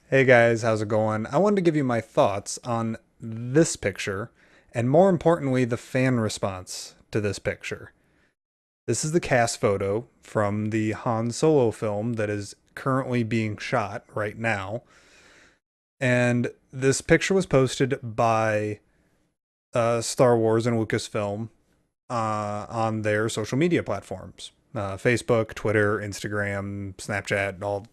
Hey guys, how's it going? I wanted to give you my thoughts on this picture, and more importantly, the fan response to this picture. This is the cast photo from the Han Solo film that is currently being shot right now. And this picture was posted by Star Wars and Lucasfilm on their social media platforms. Facebook, Twitter, Instagram, Snapchat, all,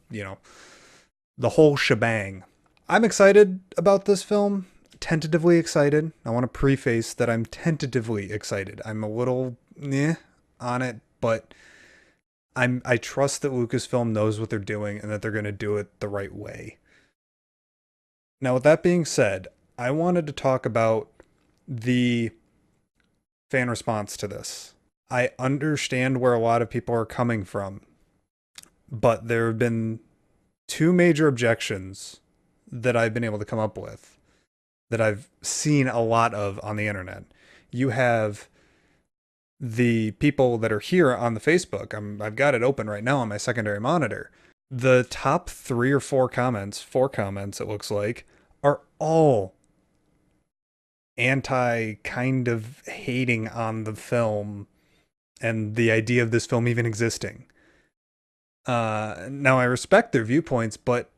the whole shebang. I'm excited about this film, tentatively excited. I want to preface that I'm tentatively excited. I'm a little on it, but I trust that Lucasfilm knows what they're doing and that they're going to do it the right way. Now, with that being said, I wanted to talk about the fan response to this. I understand where a lot of people are coming from, but there have been two major objections that I've been able to come up with that I've seen a lot of on the internet. You have the people that are here on the Facebook. I've got it open right now on my secondary monitor. The top three or four comments, it looks like, are all anti kind of hating on the film and the idea of this film even existing. Now, I respect their viewpoints, but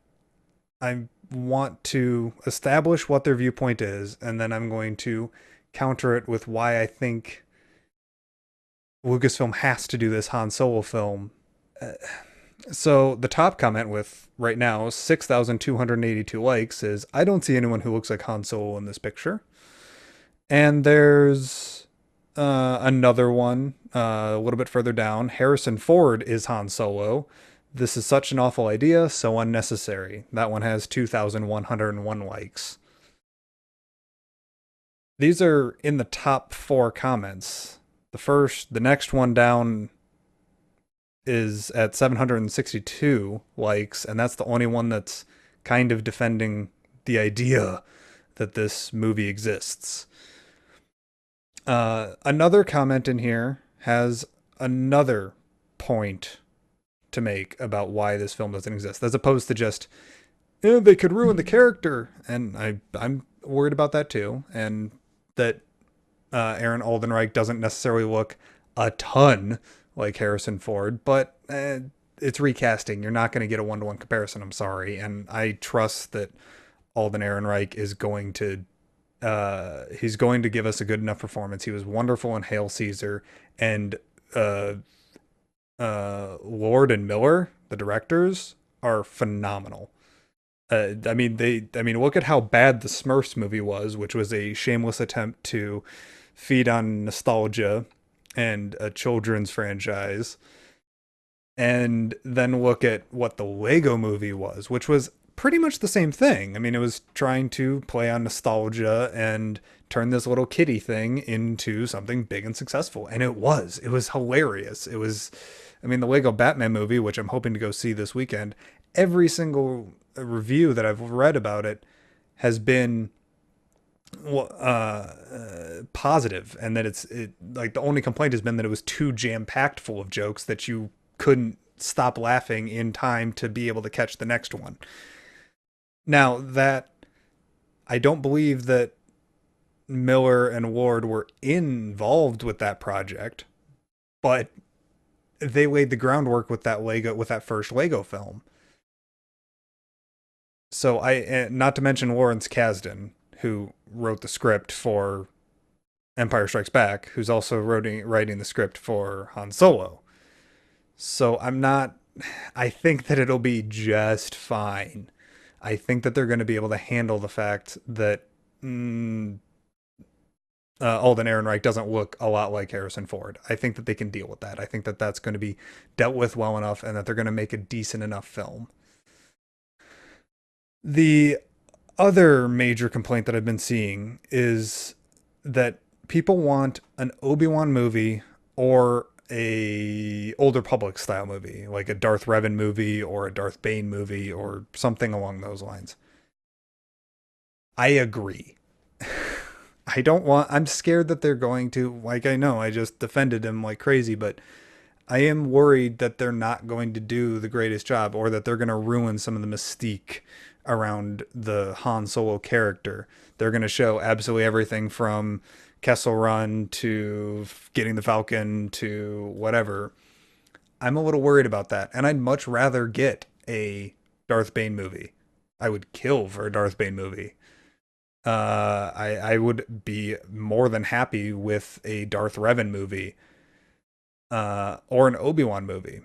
I want to establish what their viewpoint is, and then I'm going to counter it with why I think Lucasfilm has to do this Han Solo film. Uh, so the top comment with right now 6,282 likes is I don't see anyone who looks like Han Solo in this picture. And there's another one a little bit further down. Harrison Ford is Han Solo. This is such an awful idea, so unnecessary. That one has 2,101 likes. These are in the top four comments. The next one down is at 762 likes, and that's the only one that's kind of defending the idea that this movie exists. Another comment in here has another point to make about why this film doesn't exist, as opposed to just they could ruin the character, and I'm worried about that too, and that Aaron Aldenreich doesn't necessarily look a ton like Harrison Ford, but it's recasting. You're not going to get a one-to-one comparison. I'm sorry, and I trust that Alden Ehrenreich is going to he's going to give us a good enough performance. He was wonderful in Hail Caesar, and uh, Lord and Miller, the directors, are phenomenal. Look at how bad the Smurfs movie was, which was a shameless attempt to feed on nostalgia and a children's franchise. And then look at what the Lego movie was, which was pretty much the same thing. I mean, it was trying to play on nostalgia and turn this little kiddie thing into something big and successful. And it was. It was hilarious. It was, I mean, the Lego Batman movie, which I'm hoping to go see this weekend, every single review that I've read about it has been positive, and that like the only complaint has been that it was too jam packed full of jokes that you couldn't stop laughing in time to be able to catch the next one. Now that I don't believe that Miller and Ward were involved with that project, but they laid the groundwork with that first Lego film. So not to mention Lawrence Kasdan, who wrote the script for Empire Strikes Back, who's also writing the script for Han Solo. So I'm not. I think that it'll be just fine. I think that they're going to be able to handle the fact that Alden Ehrenreich doesn't look a lot like Harrison Ford. I think that they can deal with that. I think that that's going to be dealt with well enough, and that they're going to make a decent enough film. The other major complaint that I've been seeing is that people want an Obi-Wan movie or a older public style movie, like a Darth Revan movie or a Darth Bane movie or something along those lines. I agree. I'm scared that they're going to, like, I know I just defended him like crazy, but I am worried that they're not going to do the greatest job, or that they're going to ruin some of the mystique around the Han Solo character. They're going to show absolutely everything from Kessel Run to getting the Falcon to whatever. I'm a little worried about that, and I'd much rather get a Darth Bane movie. I would kill for a Darth Bane movie. I would be more than happy with a Darth Revan movie, or an ObiWan movie.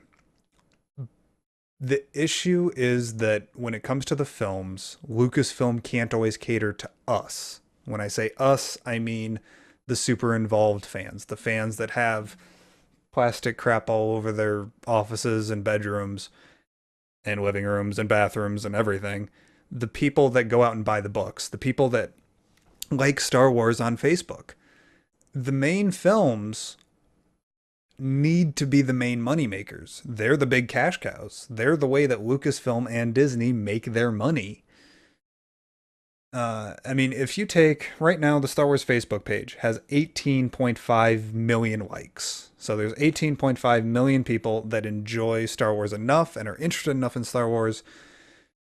The issue is that when it comes to the films, Lucasfilm can't always cater to us. When I say us, I mean the super involved fans, the fans that have plastic crap all over their offices and bedrooms and living rooms and bathrooms and everything. The people that go out and buy the books, the people that like Star Wars on Facebook. The main films need to be the main moneymakers. They're the big cash cows. They're the way that Lucasfilm and Disney make their money. I mean, if you take right now, the Star Wars Facebook page has 18.5 million likes. So there's 18.5 million people that enjoy Star Wars enough and are interested enough in Star Wars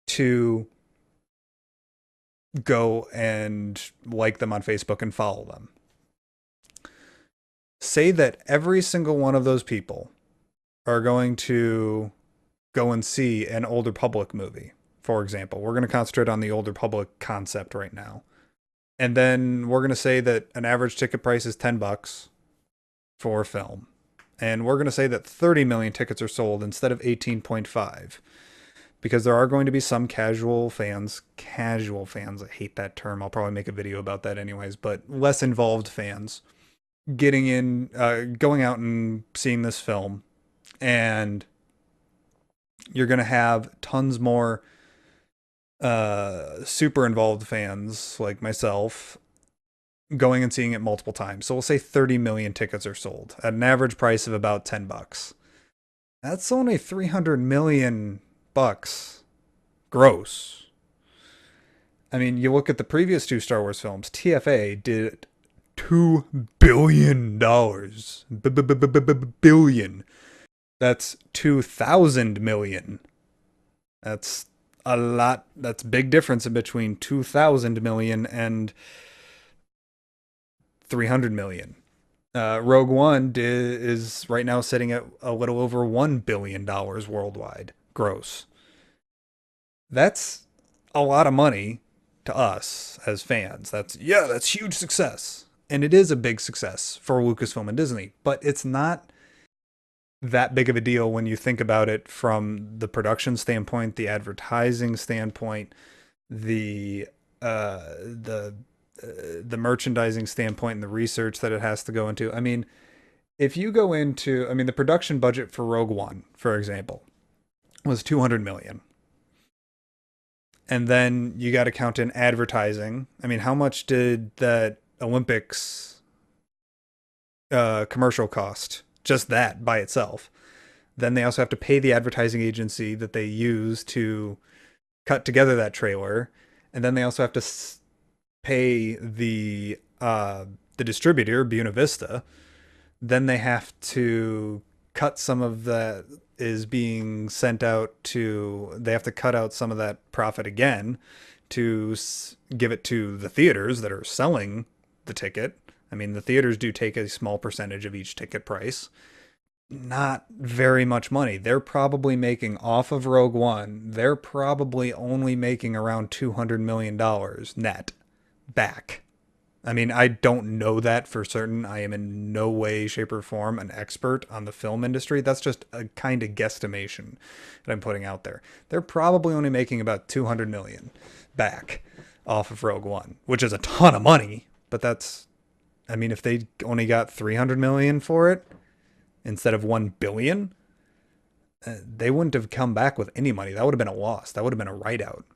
to go and like them on Facebook and follow them. Say that every single one of those people are going to go and see an Old Republic movie, for example. We're going to concentrate on the Old Republic concept right now. And then we're going to say that an average ticket price is $10 for a film. And we're going to say that 30 million tickets are sold instead of 18.5. Because there are going to be some casual fans, I hate that term. I'll probably make a video about that anyways, but less involved fans getting in, going out and seeing this film. And you're going to have tons more super involved fans like myself going and seeing it multiple times. So we'll say 30 million tickets are sold at an average price of about $10. That's only 300 million bucks gross. I mean, you look at the previous two Star Wars films, TFA did $2 billion. Billion. That's 2,000 million. That's a lot. That's a big difference in between 2,000 million and 300 million. Rogue One is right now sitting at a little over $1 billion worldwide gross. That's a lot of money to us as fans. That's huge success. And it is a big success for Lucasfilm and Disney, but it's not that big of a deal when you think about it from the production standpoint, the advertising standpoint, the merchandising standpoint, and the research that it has to go into. I mean, if you go into, I mean, the production budget for Rogue One, for example, was 200 million. And then you got to count in advertising. I mean, how much did that Olympics commercial cost? Just that by itself. Then they also have to pay the advertising agency that they use to cut together that trailer, and then they also have to pay the distributor, Buena Vista. Then they have to cut some of that is being sent out to. They have to cut out some of that profit again to give it to the theaters that are selling the ticket. I mean, the theaters do take a small percentage of each ticket price. Not very much money. They're probably making off of Rogue One, they're probably only making around $200 million net back. I mean, I don't know that for certain. I am in no way, shape, or form an expert on the film industry. That's just a kind of guesstimation that I'm putting out there. They're probably only making about 200 million back off of Rogue One, which is a ton of money, but that's, I mean, if they only got 300 million for it instead of 1 billion, they wouldn't have come back with any money. That would have been a loss. That would have been a write-out.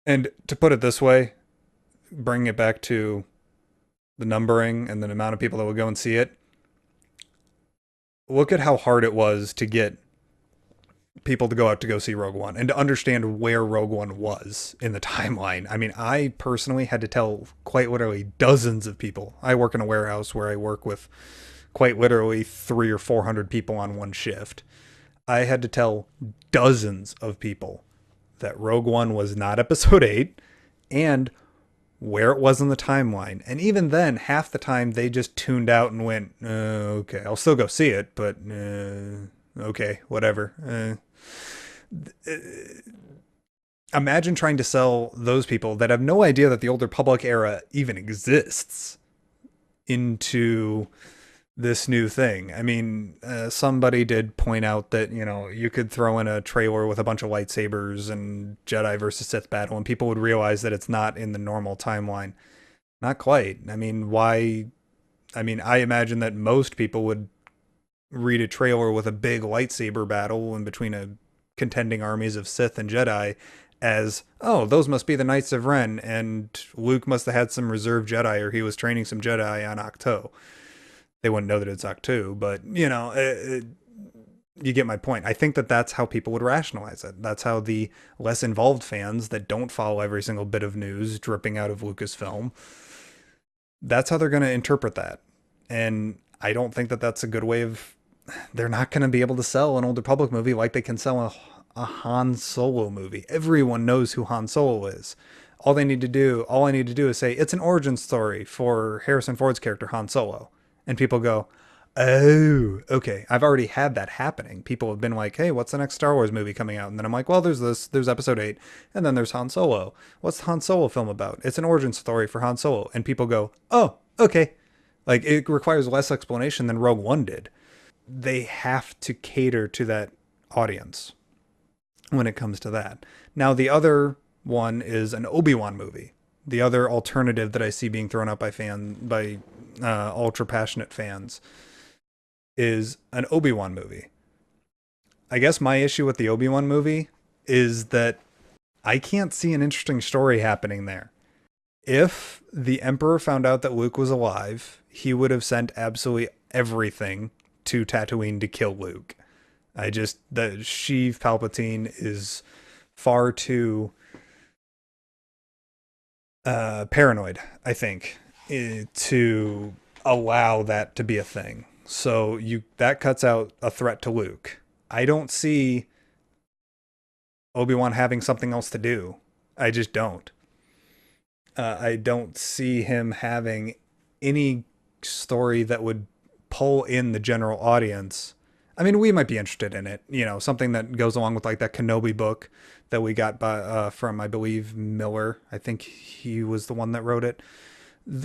And to put it this way, bringing it back to the numbering and the amount of people that would go and see it, look at how hard it was to get people to go out to go see Rogue One and to understand where Rogue One was in the timeline. I mean, I personally had to tell quite literally dozens of people. I work in a warehouse where I work with quite literally 300 or 400 people on one shift. I had to tell dozens of people that Rogue One was not episode 8 and where it was in the timeline. And even then, half the time they just tuned out and went, okay, I'll still go see it, but okay, whatever. Imagine trying to sell those people that have no idea that the Old Republic era even exists into this new thing. I mean, somebody did point out that, you could throw in a trailer with a bunch of lightsabers and Jedi versus Sith battle, and people would realize that it's not in the normal timeline. Not quite. I mean, why? I mean, I imagine that most people would read a trailer with a big lightsaber battle in between a contending armies of Sith and Jedi as, oh, those must be the Knights of Ren, and Luke must have had some reserve Jedi, or he was training some Jedi on Ahch-To. They wouldn't know that it's Ahch-To, but, you get my point. I think that that's how people would rationalize it. That's how the less involved fans that don't follow every single bit of news dripping out of Lucasfilm, that's how they're going to interpret that. And I don't think that that's a good way of... They're not going to be able to sell an Old Republic movie like they can sell a Han Solo movie. Everyone knows who Han Solo is. All I need to do is say, it's an origin story for Harrison Ford's character, Han Solo. And people go, oh, okay. I've already had that happening. People have been like, hey, what's the next Star Wars movie coming out? And then I'm like, well, there's episode 8, and then there's Han Solo. What's the Han Solo film about? It's an origin story for Han Solo. And people go, oh, okay. Like, it requires less explanation than Rogue One did. They have to cater to that audience when it comes to that. Now, the other one is an ObiWan movie. The other alternative that I see being thrown out by ultra passionate fans is an ObiWan movie. I guess my issue with the ObiWan movie is that I can't see an interesting story happening there. If the Emperor found out that Luke was alive, he would have sent absolutely everything to Tatooine to kill Luke. The Sheev Palpatine is far too paranoid, I think, to allow that to be a thing. So that cuts out a threat to Luke. I don't see Obi-Wan having something else to do. I just don't. I don't see him having any story that would pull in the general audience. I mean, we might be interested in it, something that goes along with like that Kenobi book that we got from, I believe, Miller. I think he was the one that wrote it,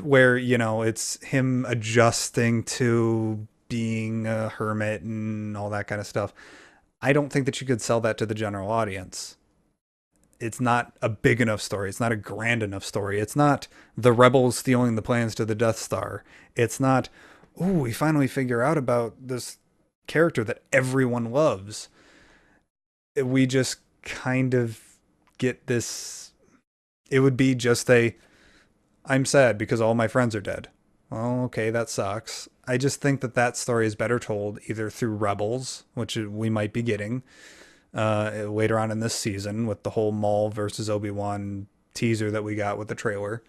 where, it's him adjusting to being a hermit and all that kind of stuff. I don't think that you could sell that to the general audience. It's not a big enough story. It's not a grand enough story. It's not the rebels stealing the plans to the Death Star. It's not, oh, we finally figure out about this character that everyone loves. We just kind of get this. It would be just I'm sad because all my friends are dead. Well, okay, that sucks. I just think that story is better told either through Rebels, which we might be getting later on in this season with the whole Maul versus Obi-Wan teaser that we got with the trailer,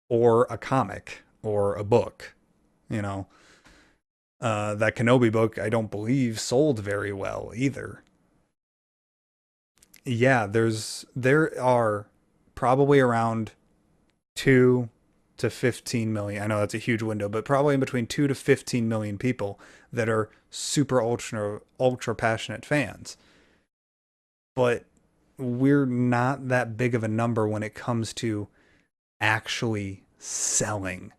or a comic or a book. That Kenobi book, I don't believe sold very well either. Yeah, there are probably around 2 to 15 million. I know that's a huge window, but probably in between 2 to 15 million people that are super ultra passionate fans. But we're not that big of a number when it comes to actually selling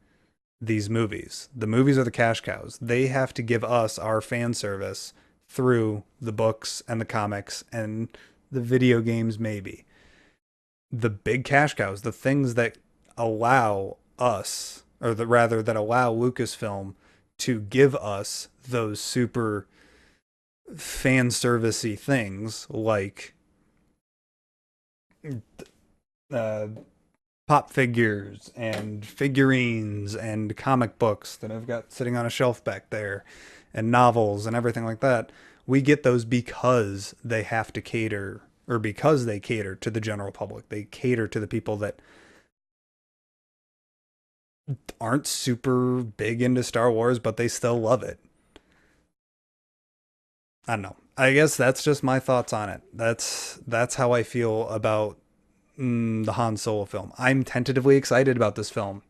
these movies. The movies are the cash cows. They have to give us our fan service through the books and the comics and the video games, maybe. The big cash cows, the things that allow us, or that allow Lucasfilm to give us those super fan servicey things like pop figures and figurines and comic books that I've got sitting on a shelf back there, and novels and everything like that. We get those because they have to cater, or because they cater to the general public. They cater to the people that aren't super big into Star Wars, but they still love it. I don't know. I guess that's just my thoughts on it. That's how I feel about the Han Solo film. I'm tentatively excited about this film.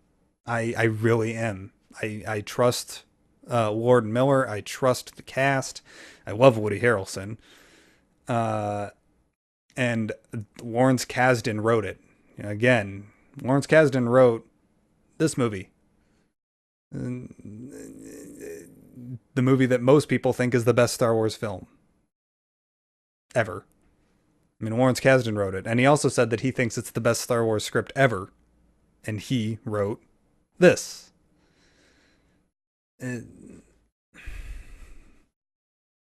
I really am. I trust Lord Miller. I trust the cast. I love Woody Harrelson. Uh, and Lawrence Kasdan wrote it. Again, Lawrence Kasdan wrote this movie. The movie that most people think is the best Star Wars film ever. I mean, Lawrence Kasdan wrote it. And he also said that he thinks it's the best Star Wars script ever. And he wrote this. Uh,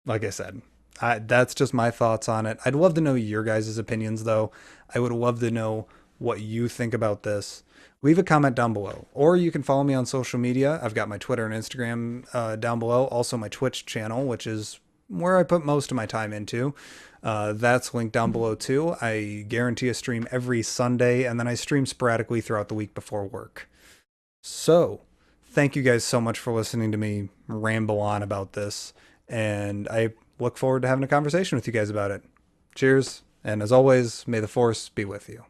like I said, that's just my thoughts on it. I'd love to know your guys' opinions, though. I would love to know what you think about this. Leave a comment down below, or you can follow me on social media. I've got my Twitter and Instagram down below. Also, my Twitch channel, which is where I put most of my time into. That's linked down below too. I guarantee a stream every Sunday, and then I stream sporadically throughout the week before work. So, thank you guys so much for listening to me ramble on about this, and I look forward to having a conversation with you guys about it. Cheers, and as always, may the Force be with you.